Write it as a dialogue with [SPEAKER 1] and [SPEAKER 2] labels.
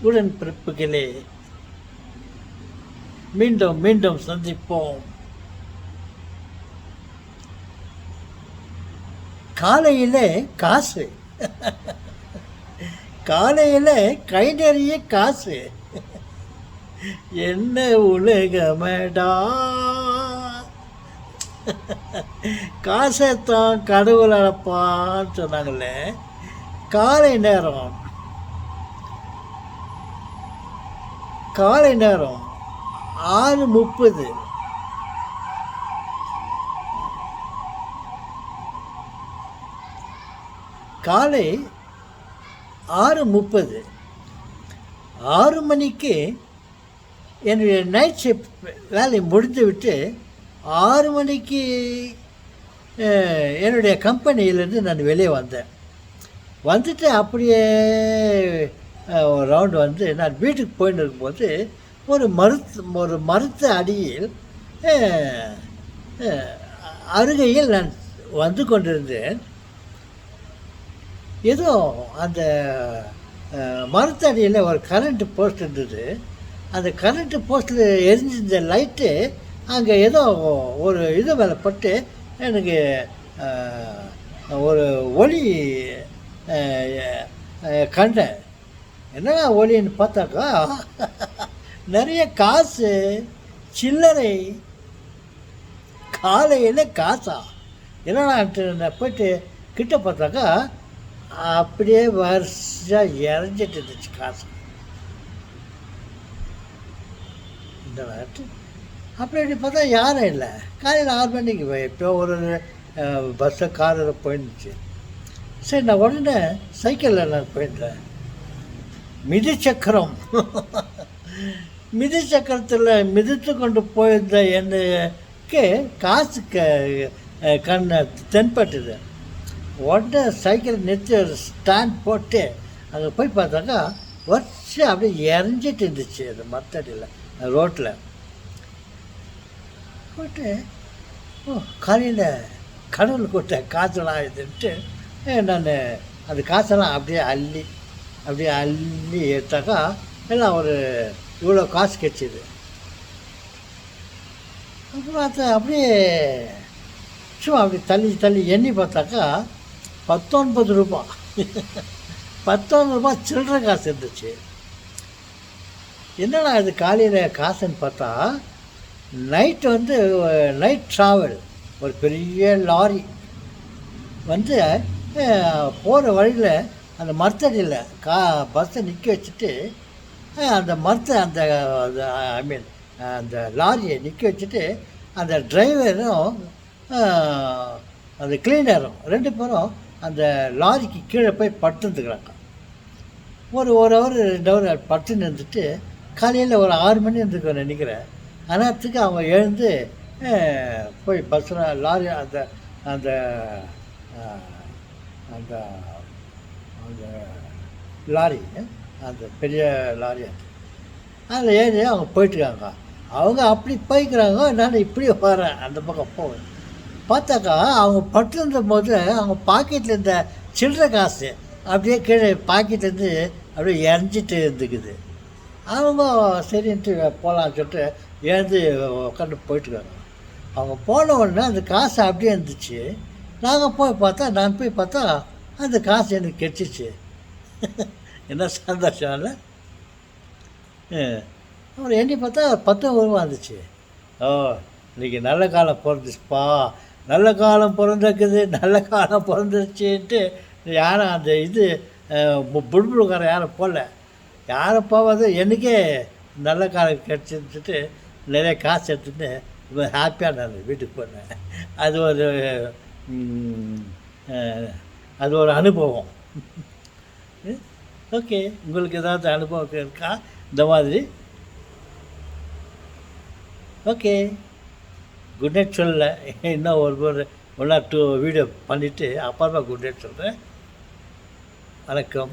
[SPEAKER 1] உடன்பிறப்புகளே, மீண்டும் மீண்டும் சந்திப்போம். காலையில் காசு, காலையில் கை நிறைய காசு, என்ன உலகமடா, காசைத்தான் கடவுள் அழப்பான்னு சொன்னாங்களே. காலை நேரம் 6:30. காலை 6:30. 6 மணிக்கு என்னுடைய நைட் ஷிஃப்ட் வேலையை முடித்து விட்டு 6 மணிக்கு என்னுடைய கம்பெனியிலேருந்து நான் வெளியே வந்தேன். வந்துட்டு அப்படியே ஒரு ரவுண்டு வந்து நான் வீட்டுக்கு போயின்னு இருக்கும்போது ஒரு மரத்து அடியில் அருகையில் நான் வந்து கொண்டிருந்தேன். ஏதோ அந்த மரத்தடியில் ஒரு கரண்ட்டு போஸ்ட் இருந்தது. அந்த கரண்ட்டு போஸ்ட்டில் எரிஞ்சிருந்த லைட்டு அங்கே ஏதோ ஒரு இது மேலே பட்டு எனக்கு ஒரு ஒளி கண்டேன். என்ன ஒளின்னு பார்த்தாக்கா நிறைய காசு, சில்லறை. காலையில் காசா என்னடான்ட்டு நான் போய்ட்டு கிட்ட பார்த்தாக்கா அப்படியே வருஷம் இறஞ்சிட்டு இருந்துச்சு காசு. இந்த நாட்டு அப்படி பார்த்தா யாரும் இல்லை. காலையில் 6 மணிக்கு இப்போ ஒரு பஸ்ஸை காரில் போயிருந்துச்சு. சரி, நான் உடனே சைக்கிளில் நான் போயிட்டேன். மிதி சக்கரத்தில் மிதித்து கொண்டு போயிருந்த எனக்கு காசு கண்ணை தென்பட்டுது. உடனே சைக்கிள் நிறுத்தி ஒரு ஸ்டாண்ட் போட்டு அங்கே போய் பார்த்தாக்கா வருஷம் அப்படியே இறஞ்சிட்டு இருந்துச்சு அது மரத்தடியில் ரோட்டில் போட்டு. காலையில் கடவுள் கொடுத்த காசெல்லாம் இதுன்ட்டு நான் அந்த காசெல்லாம் அப்படியே அள்ளி எடுத்தாக்கா எல்லாம் ஒரு இவ்வளோ காசு கிடச்சிது. அப்புறம் அதை அப்படியே சும்மா அப்படி தள்ளி எண்ணி பார்த்தாக்கா 19 ரூபா 19 ரூபா சில்லற காசு இருந்துச்சு. என்னடா இது காலையில் காசுன்னு பார்த்தா நைட்டு வந்து நைட் ட்ராவல் ஒரு பெரிய லாரி வந்து போகிற வழியில் அந்த மரத்தடியில் பஸ்ஸை நிற்க வச்சுட்டு அந்த மரத்தை அந்த லாரியை நிற்க வச்சுட்டு அந்த டிரைவரும் அந்த கிளீனரும் 2 பேரும் அந்த லாரிக்கு கீழே போய் படுத்துருந்துக்கிறாங்க. ஒரு ஹவர் 2 ஹவர் படுத்துன்னு இருந்துட்டு காலையில் ஒரு 6 மணி இருந்துக்க நினைக்கிறேன். அந்நேரத்துக்கு அவங்க எழுந்து போய் பஸ்ஸில் லாரி அந்த அந்த அந்த அந்த லாரி அந்த பெரிய லாரி அதில் ஏறி அவங்க போயிட்டுருக்காங்க. அவங்க அப்படி போய்க்கிறாங்க, நான் இப்படி வரேன் அந்த பக்கம் போவேன். பார்த்தாக்கா அவங்க பட்டுருந்த போது அவங்க பாக்கெட்டில் இருந்த சில்லற காசு அப்படியே கீழே பாக்கெட்லேருந்து அப்படியே இறஞ்சிட்டு இருந்துக்குது. அவங்க சரின்ட்டு போகலான்னு சொல்லிட்டு எழுந்து உட்காந்து போயிட்டுருக்காங்க. அவங்க போன உடனே அந்த காசு அப்படியே இருந்துச்சு. நான் போய் பார்த்தா அந்த காசு எனக்கு கிடச்சிச்சு. என்ன சந்தோஷம் இல்லை? அப்புறம் எண்ணி பார்த்தா 19 ரூபா இருந்துச்சு. ஓ, இன்றைக்கி நல்ல காலம் பிறந்துச்சுப்பா, நல்ல காலம் பிறந்திருக்குது, நல்ல காலம் பிறந்துருச்சுன்ட்டு யாரும் அந்த இது புல்புல்காரன் யாரும் போடல. யாரும் போகாது. எனக்கே நல்ல காலம் கிடச்சிட்டு நிறைய காசு எடுத்துட்டு ரொம்ப ஹாப்பியாக நான் வீட்டுக்கு போனேன். அது ஒரு அனுபவம். ஓகே, உங்களுக்கு ஏதாவது அனுபவம் இருக்கா இந்த மாதிரி? ஓகே, குட் நைட் சொல்லலை. இன்னும் ஒரு 1 or 2 வீடியோ பண்ணிவிட்டு அப்புறமா குட் நைட் சொல்கிறேன். வணக்கம்.